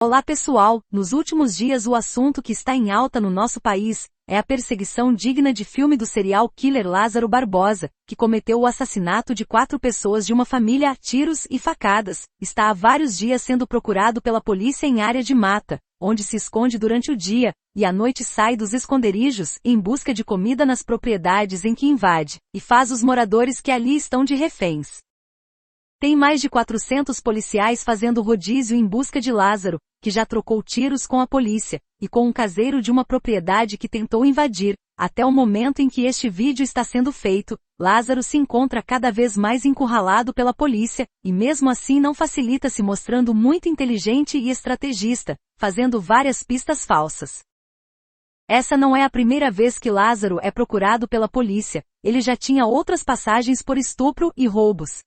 Olá pessoal, nos últimos dias o assunto que está em alta no nosso país é a perseguição digna de filme do serial killer Lázaro Barbosa, que cometeu o assassinato de 4 pessoas de uma família a tiros e facadas. Está há vários dias sendo procurado pela polícia em área de mata, onde se esconde durante o dia, e à noite sai dos esconderijos em busca de comida nas propriedades em que invade, e faz os moradores que ali estão de reféns. Tem mais de 400 policiais fazendo rodízio em busca de Lázaro, que já trocou tiros com a polícia, e com um caseiro de uma propriedade que tentou invadir. Até o momento em que este vídeo está sendo feito, Lázaro se encontra cada vez mais encurralado pela polícia, e mesmo assim não facilita, se mostrando muito inteligente e estrategista, fazendo várias pistas falsas. Essa não é a primeira vez que Lázaro é procurado pela polícia, ele já tinha outras passagens por estupro e roubos.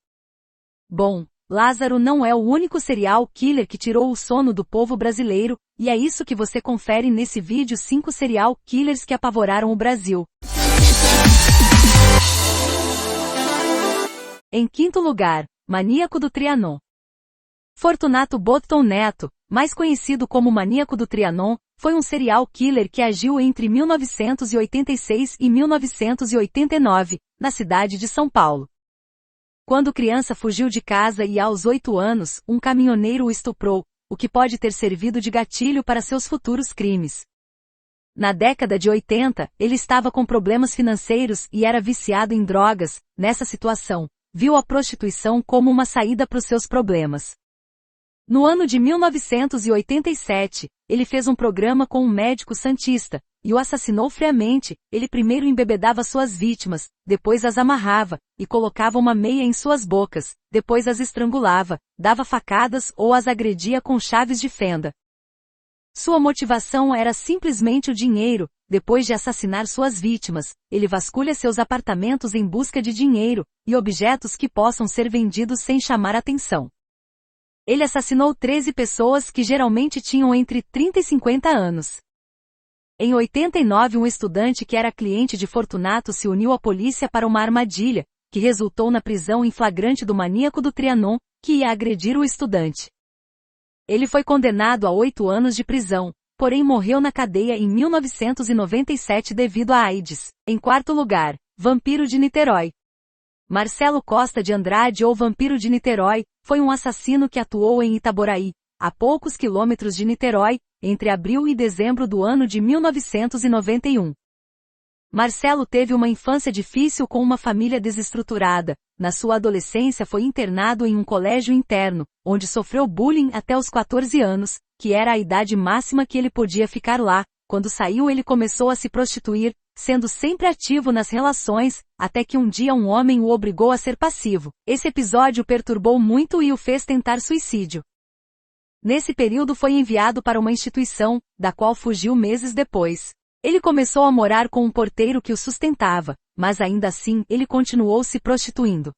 Bom, Lázaro não é o único serial killer que tirou o sono do povo brasileiro, e é isso que você confere nesse vídeo: 5 serial killers que apavoraram o Brasil. Em quinto lugar, Maníaco do Trianon. Fortunato Botton Neto, mais conhecido como Maníaco do Trianon, foi um serial killer que agiu entre 1986 e 1989, na cidade de São Paulo. Quando criança fugiu de casa e aos 8 anos, um caminhoneiro o estuprou, o que pode ter servido de gatilho para seus futuros crimes. Na década de 80, ele estava com problemas financeiros e era viciado em drogas. Nessa situação, viu a prostituição como uma saída para os seus problemas. No ano de 1987, ele fez um programa com um médico santista, e o assassinou friamente. Ele primeiro embebedava suas vítimas, depois as amarrava, e colocava uma meia em suas bocas, depois as estrangulava, dava facadas ou as agredia com chaves de fenda. Sua motivação era simplesmente o dinheiro. Depois de assassinar suas vítimas, ele vasculha seus apartamentos em busca de dinheiro, e objetos que possam ser vendidos sem chamar atenção. Ele assassinou 13 pessoas que geralmente tinham entre 30 e 50 anos. Em 89, um estudante que era cliente de Fortunato se uniu à polícia para uma armadilha, que resultou na prisão em flagrante do Maníaco do Trianon, que ia agredir o estudante. Ele foi condenado a 8 anos de prisão, porém morreu na cadeia em 1997 devido à AIDS. Em quarto lugar, Vampiro de Niterói. Marcelo Costa de Andrade, ou Vampiro de Niterói, foi um assassino que atuou em Itaboraí, a poucos quilômetros de Niterói, entre abril e dezembro do ano de 1991. Marcelo teve uma infância difícil com uma família desestruturada. Na sua adolescência foi internado em um colégio interno, onde sofreu bullying até os 14 anos, que era a idade máxima que ele podia ficar lá. Quando saiu, ele começou a se prostituir, sendo sempre ativo nas relações, até que um dia um homem o obrigou a ser passivo. Esse episódio o perturbou muito e o fez tentar suicídio. Nesse período foi enviado para uma instituição, da qual fugiu meses depois. Ele começou a morar com um porteiro que o sustentava, mas ainda assim ele continuou se prostituindo.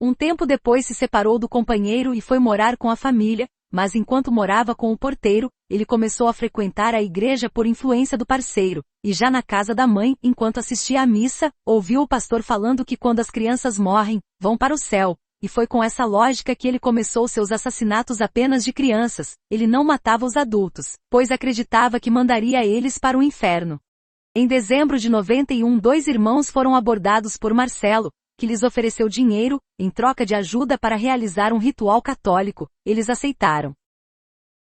Um tempo depois se separou do companheiro e foi morar com a família, mas enquanto morava com o porteiro, ele começou a frequentar a igreja por influência do parceiro, e já na casa da mãe, enquanto assistia à missa, ouviu o pastor falando que quando as crianças morrem, vão para o céu, e foi com essa lógica que ele começou seus assassinatos apenas de crianças. Ele não matava os adultos, pois acreditava que mandaria eles para o inferno. Em dezembro de 91, 2 irmãos foram abordados por Marcelo, que lhes ofereceu dinheiro, em troca de ajuda para realizar um ritual católico. Eles aceitaram.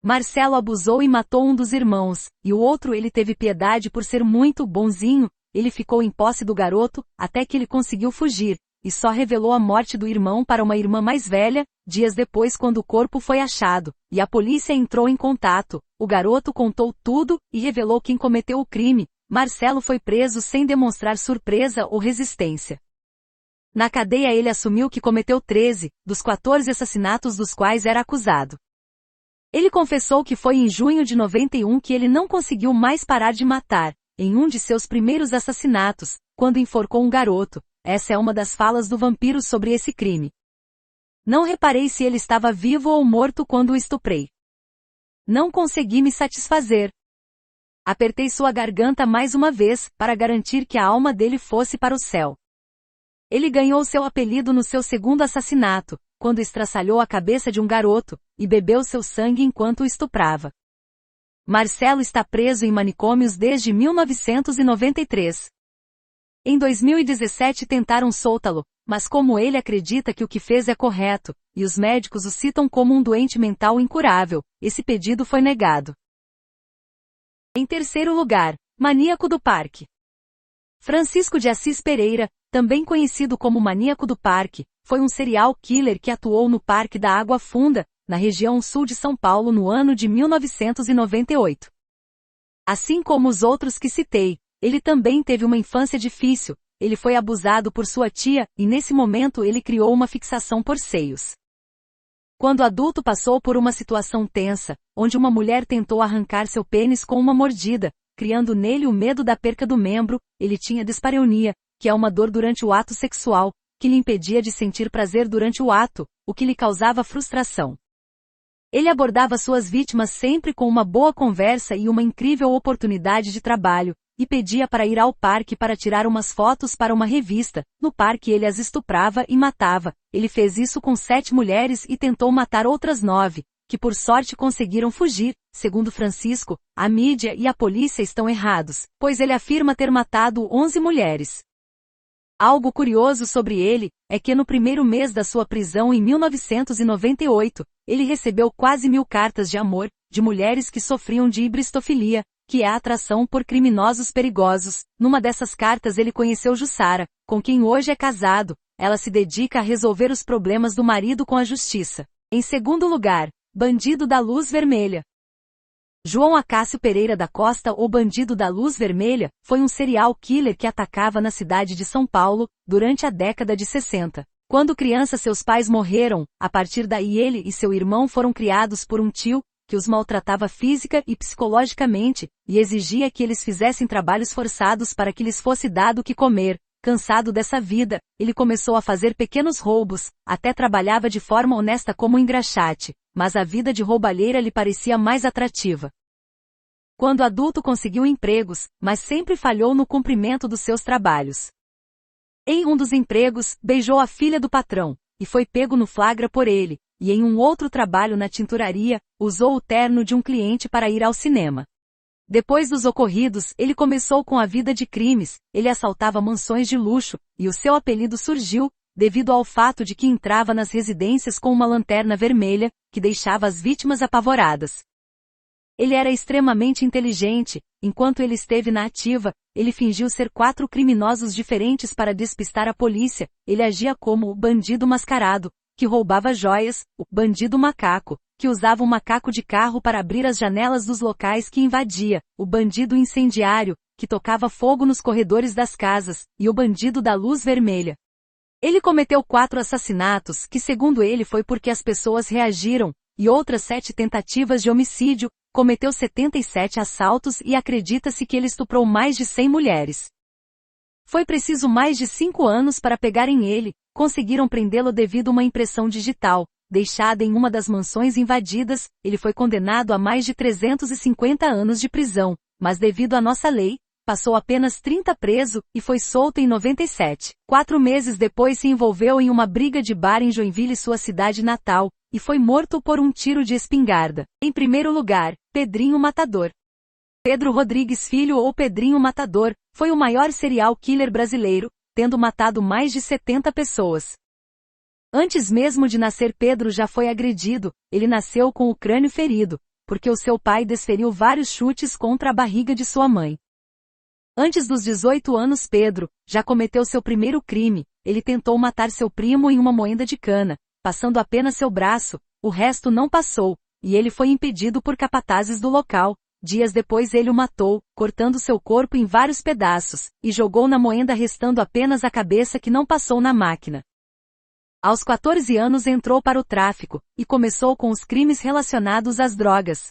Marcelo abusou e matou um dos irmãos, e o outro ele teve piedade por ser muito bonzinho. Ele ficou em posse do garoto, até que ele conseguiu fugir, e só revelou a morte do irmão para uma irmã mais velha, dias depois, quando o corpo foi achado, e a polícia entrou em contato. O garoto contou tudo, e revelou quem cometeu o crime. Marcelo foi preso sem demonstrar surpresa ou resistência. Na cadeia ele assumiu que cometeu 13, dos 14 assassinatos dos quais era acusado. Ele confessou que foi em junho de 91 que ele não conseguiu mais parar de matar, em um de seus primeiros assassinatos, quando enforcou um garoto. Essa é uma das falas do vampiro sobre esse crime. Não reparei se ele estava vivo ou morto quando o estuprei. Não consegui me satisfazer. Apertei sua garganta mais uma vez, para garantir que a alma dele fosse para o céu. Ele ganhou seu apelido no seu segundo assassinato, quando estraçalhou a cabeça de um garoto, e bebeu seu sangue enquanto o estuprava. Marcelo está preso em manicômios desde 1993. Em 2017 tentaram soltá-lo, mas como ele acredita que o que fez é correto, e os médicos o citam como um doente mental incurável, esse pedido foi negado. Em terceiro lugar, Maníaco do Parque. Francisco de Assis Pereira, também conhecido como Maníaco do Parque, foi um serial killer que atuou no Parque da Água Funda, na região sul de São Paulo no ano de 1998. Assim como os outros que citei, ele também teve uma infância difícil, ele foi abusado por sua tia, e nesse momento ele criou uma fixação por seios. Quando adulto passou por uma situação tensa, onde uma mulher tentou arrancar seu pênis com uma mordida, criando nele o medo da perca do membro, ele tinha dispareunia, que é uma dor durante o ato sexual, que lhe impedia de sentir prazer durante o ato, o que lhe causava frustração. Ele abordava suas vítimas sempre com uma boa conversa e uma incrível oportunidade de trabalho, e pedia para ir ao parque para tirar umas fotos para uma revista. No parque ele as estuprava e matava. Ele fez isso com 7 mulheres e tentou matar outras 9, que por sorte conseguiram fugir. Segundo Francisco, a mídia e a polícia estão errados, pois ele afirma ter matado 11 mulheres. Algo curioso sobre ele, é que no primeiro mês da sua prisão em 1998, ele recebeu quase 1000 cartas de amor, de mulheres que sofriam de hibristofilia, que é a atração por criminosos perigosos. Numa dessas cartas ele conheceu Jussara, com quem hoje é casado. Ela se dedica a resolver os problemas do marido com a justiça. Em segundo lugar, Bandido da Luz Vermelha. João Acácio Pereira da Costa, ou Bandido da Luz Vermelha, foi um serial killer que atacava na cidade de São Paulo, durante a década de 60. Quando criança seus pais morreram, a partir daí ele e seu irmão foram criados por um tio, que os maltratava física e psicologicamente, e exigia que eles fizessem trabalhos forçados para que lhes fosse dado o que comer. Cansado dessa vida, ele começou a fazer pequenos roubos, até trabalhava de forma honesta como engraxate, mas a vida de roubalheira lhe parecia mais atrativa. Quando adulto conseguiu empregos, mas sempre falhou no cumprimento dos seus trabalhos. Em um dos empregos, beijou a filha do patrão, e foi pego no flagra por ele, e em um outro trabalho na tinturaria, usou o terno de um cliente para ir ao cinema. Depois dos ocorridos, ele começou com a vida de crimes, ele assaltava mansões de luxo, e o seu apelido surgiu, devido ao fato de que entrava nas residências com uma lanterna vermelha, que deixava as vítimas apavoradas. Ele era extremamente inteligente. Enquanto ele esteve na ativa, ele fingiu ser 4 criminosos diferentes para despistar a polícia. Ele agia como o bandido mascarado, que roubava joias, o bandido macaco, que usava um macaco de carro para abrir as janelas dos locais que invadia, o bandido incendiário, que tocava fogo nos corredores das casas, e o bandido da luz vermelha. Ele cometeu 4 assassinatos, que segundo ele foi porque as pessoas reagiram, e outras 7 tentativas de homicídio, cometeu 77 assaltos e acredita-se que ele estuprou mais de 100 mulheres. Foi preciso mais de 5 anos para pegarem ele, conseguiram prendê-lo devido a uma impressão digital, deixada em uma das mansões invadidas. Ele foi condenado a mais de 350 anos de prisão, mas devido à nossa lei, passou apenas 30 preso, e foi solto em 97. 4 meses depois se envolveu em uma briga de bar em Joinville, sua cidade natal, e foi morto por um tiro de espingarda. Em primeiro lugar, Pedrinho Matador. Pedro Rodrigues Filho, ou Pedrinho Matador, foi o maior serial killer brasileiro, tendo matado mais de 70 pessoas. Antes mesmo de nascer, Pedro já foi agredido. Ele nasceu com o crânio ferido, porque o seu pai desferiu vários chutes contra a barriga de sua mãe. Antes dos 18 anos, Pedro já cometeu seu primeiro crime. Ele tentou matar seu primo em uma moenda de cana, passando apenas seu braço. O resto não passou, e ele foi impedido por capatazes do local. Dias depois ele o matou, cortando seu corpo em vários pedaços, e jogou na moenda, restando apenas a cabeça que não passou na máquina. Aos 14 anos entrou para o tráfico, e começou com os crimes relacionados às drogas.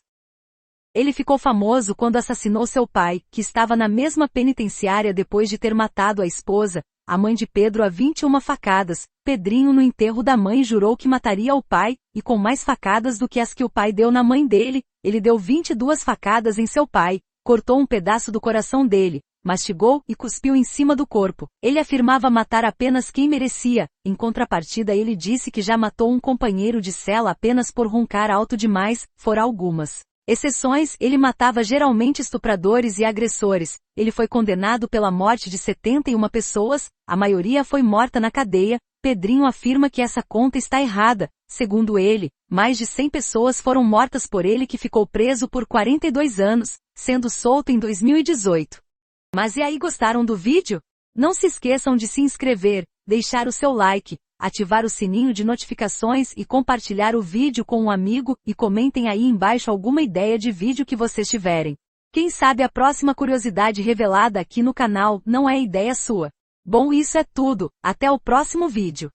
Ele ficou famoso quando assassinou seu pai, que estava na mesma penitenciária depois de ter matado a esposa, a mãe de Pedro, a 21 facadas. Pedrinho, no enterro da mãe, jurou que mataria o pai, e com mais facadas do que as que o pai deu na mãe dele. Ele deu 22 facadas em seu pai, cortou um pedaço do coração dele, mastigou e cuspiu em cima do corpo. Ele afirmava matar apenas quem merecia. Em contrapartida, ele disse que já matou um companheiro de cela apenas por roncar alto demais, fora algumas exceções. Ele matava geralmente estupradores e agressores. Ele foi condenado pela morte de 71 pessoas, a maioria foi morta na cadeia. Pedrinho afirma que essa conta está errada. Segundo ele, mais de 100 pessoas foram mortas por ele, que ficou preso por 42 anos, sendo solto em 2018. Mas e aí, gostaram do vídeo? Não se esqueçam de se inscrever, deixar o seu like, ativar o sininho de notificações e compartilhar o vídeo com um amigo, e comentem aí embaixo alguma ideia de vídeo que vocês tiverem. Quem sabe a próxima curiosidade revelada aqui no canal não é ideia sua. Bom, isso é tudo, até o próximo vídeo.